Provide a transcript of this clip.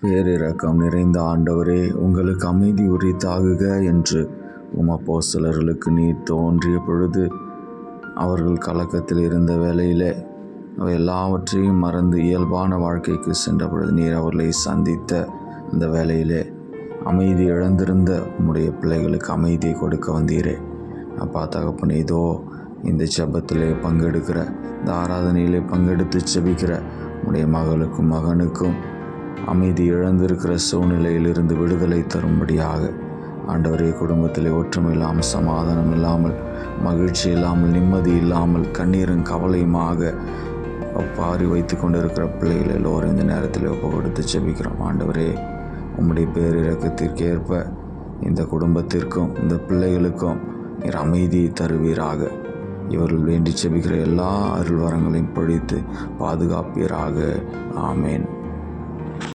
பேரிரக்கம் நிறைந்த ஆண்டவரே, உங்களுக்கு அமைதி உரித்தாகுக என்று அப்போஸ்தலர்களுக்கு நீர் தோன்றிய பொழுது அவர்கள் கலக்கத்தில் இருந்த வேளையிலே அவை எல்லாவற்றையும் மறந்து இயல்பான வாழ்க்கைக்கு சென்ற பொழுது நீர் அவர்களை சந்தித்த அந்த வேளையிலே அமைதி இழந்திருந்த உம்முடைய பிள்ளைகளுக்கு அமைதியை கொடுக்க வந்தீரே. அப்பா தகப்பனே, இதோ இந்த ஜெபத்திலே பங்கெடுக்கிற, இந்த ஆராதனையிலே பங்கெடுத்து ஜெபிக்கிற உம்முடைய மகளுக்கும் மகனுக்கும் அமைதி இழந்திருக்கிற சூழ்நிலையிலிருந்து விடுதலை தரும்படியாக ஆண்டவரே, குடும்பத்திலே ஒற்றுமை இல்லாமல், சமாதானம் இல்லாமல், மகிழ்ச்சி இல்லாமல், நிம்மதி இல்லாமல், கண்ணீரும் கவலையுமாக பாரி வைத்து கொண்டிருக்கிற பிள்ளைகள் எல்லோரும் இந்த நேரத்தில் ஒப்பு கொடுத்து ஜெபிக்கிறோம். ஆண்டவரே, உம்முடைய பேரிரக்கத்திற்கு ஏற்ப இந்த குடும்பத்திற்கும் இந்த பிள்ளைகளுக்கும் நீர் அமைதியை தருவீராக. இவர்கள் வேண்டி ஜெபிக்கிற எல்லா அருள்வரங்களையும் பொழித்து பாதுகாப்பீராக. ஆமேன்.